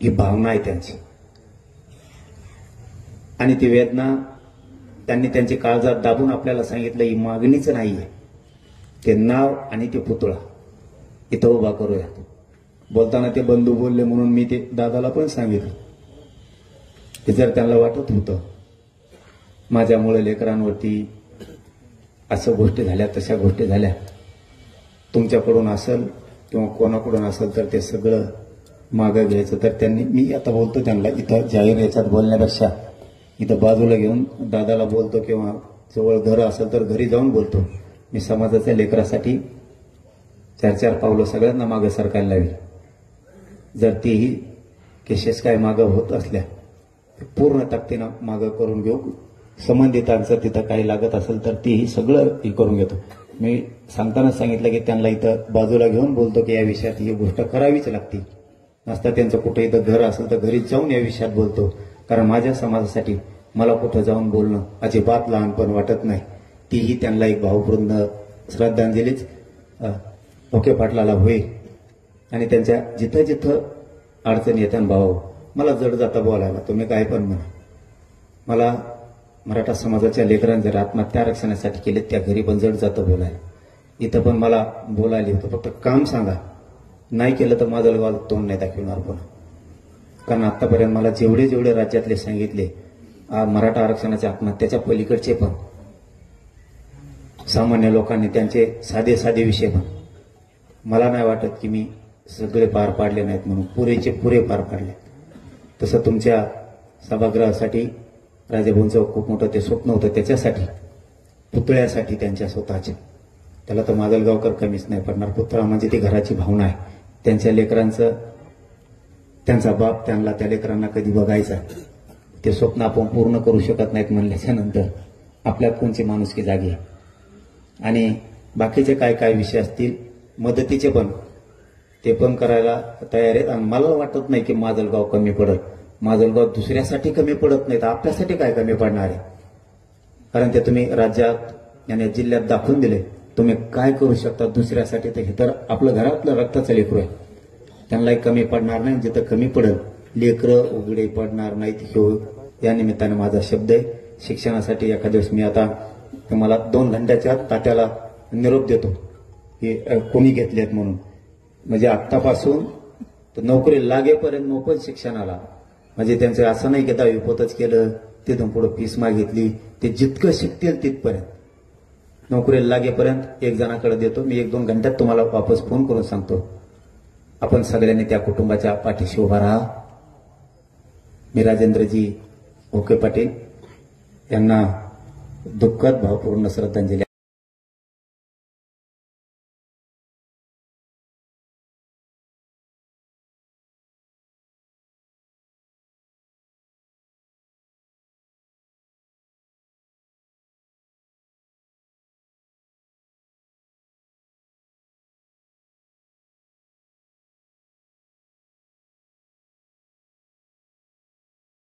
ही भावना आहे त्यांची, आणि ती वेदना त्यांनी त्यांची काळजात दाबून आपल्याला सांगितलं ही मागणीच नाहीये, ते नाव आणि ते पुतळा इथं उभा करूया. बोलताना ते बंधू बोलले म्हणून मी ते दादाला पण सांगितलं की जर त्यांना वाटत होतं माझ्यामुळे लेकरांवरती असं गोष्टी झाल्या तशा गोष्टी झाल्या तुमच्याकडून असेल किंवा कोणाकडून असेल तर ते सगळं मागं घ्यायचं, तर त्यांनी, मी आता बोलतो त्यांना इथं जाहीर याच्यात बोलण्यापेक्षा इथं बाजूला घेऊन दादाला बोलतो किंवा जवळ घर असेल तर घरी जाऊन बोलतो. मी समाजाच्या लेकरासाठी 4-4 पावलं सगळ्यांना मागं सरकायला लावी. जर तीही केसेस काय मागं होत असल्या पूर्ण ताकदीनं मागं करून घेऊ. संबंधितांचं तिथं काही लागत असेल तर तीही सगळं हे करून घेतो. मी सांगताना सांगितलं की त्यांना इथं बाजूला घेऊन बोलतो की या विषयात ही गोष्ट करावीच लागते. नसता त्यांचं कुठे इथं घर असेल तर घरीच जाऊन या विषयात बोलतो, कारण माझ्या समाजासाठी मला कुठं जाऊन बोलणं अजिबात लहानपण वाटत नाही. तीही त्यांना एक भावपूर्ण श्रद्धांजलीच ओके पाटलाला होईल. आणि त्यांच्या जिथं जिथं अडचणी येतात भाऊ, मला जड जाता बोलायला, तुम्ही काय पण म्हणा, मला मराठा समाजाच्या लेकरांनी जर आत्महत्या आरक्षणासाठी केले त्या घरी पण जड जातं बोलायला, इथं पण मला बोलायला होतं. फक्त काम सांगा, नाही केलं तर माझं गाव तोंड नाही दाखवणार पुन्हा. कारण आतापर्यंत मला जेवढे जेवढे राज्यातले सांगितले मराठा आरक्षणाच्या आत्महत्याच्या पलीकडचे पण सामान्य लोकांनी त्यांचे साधे साधे विषय पण, मला नाही वाटत की मी सगळे पार पाडले नाहीत म्हणून, पुरेचे पुरे पार पाडले. तसं तुमच्या सभागृहासाठी राजाभाऊंचं खूप मोठं ते स्वप्न होतं, त्याच्यासाठी पुतळ्यासाठी त्यांच्या स्वतःचे, त्याला तर माजलगावकर कमीच नाही पडणार. पुतळा म्हणजे ती घराची भावना आहे, त्यांच्या लेकरांचं, त्यांचा बाप त्यांना त्या लेकरांना कधी बघायचा, ते स्वप्न आपण पूर्ण करू शकत नाहीत म्हणल्याच्या नंतर आपल्यात कोणची माणुसकी जागी आहे. आणि बाकीचे काय काय विषय असतील मदतीचे पण, ते पण करायला तयार आहेत. आणि मला वाटत नाही की माजलगाव कमी पडत, माजलगाव दुसऱ्यासाठी कमी पडत नाही तर आपल्यासाठी काय कमी पडणार आहे. कारण ते तुम्ही राज्यात आणि जिल्ह्यात दाखवून दिले तुम्ही काय करू शकता दुसऱ्यासाठी. तर हे तर आपलं घरातलं रक्ताचं लेकरू आहे, त्यांनाही कमी पडणार नाही. जिथं कमी पडेल लेकरं उघडे पडणार नाहीत. हो, या निमित्ताने माझा शब्द आहे. शिक्षणासाठी एखाद्या दिवस मी आता तुम्हाला 2 घंट्याच्या तात्याला निरोप देतो की कोणी घेतलेत म्हणून, म्हणजे आत्तापासून तर नोकरी लागेपर्यंत मोफत शिक्षणाला, म्हणजे त्यांचं असं नाही की 10वी पोतच केलं तिथून पुढे फीस मागितली, ते जितकं शिकतील तिथपर्यंत नोकरीला लागेपर्यंत एक जणाकडे देतो मी. 1-2 घंट्यात तुम्हाला वापस फोन करून सांगतो. आपण सगळ्यांनी त्या कुटुंबाच्या पाठीशी उभा राहा. मी राजेंद्रजी ओके पाटील यांना दुःखद भावपूर्ण श्रद्धांजली.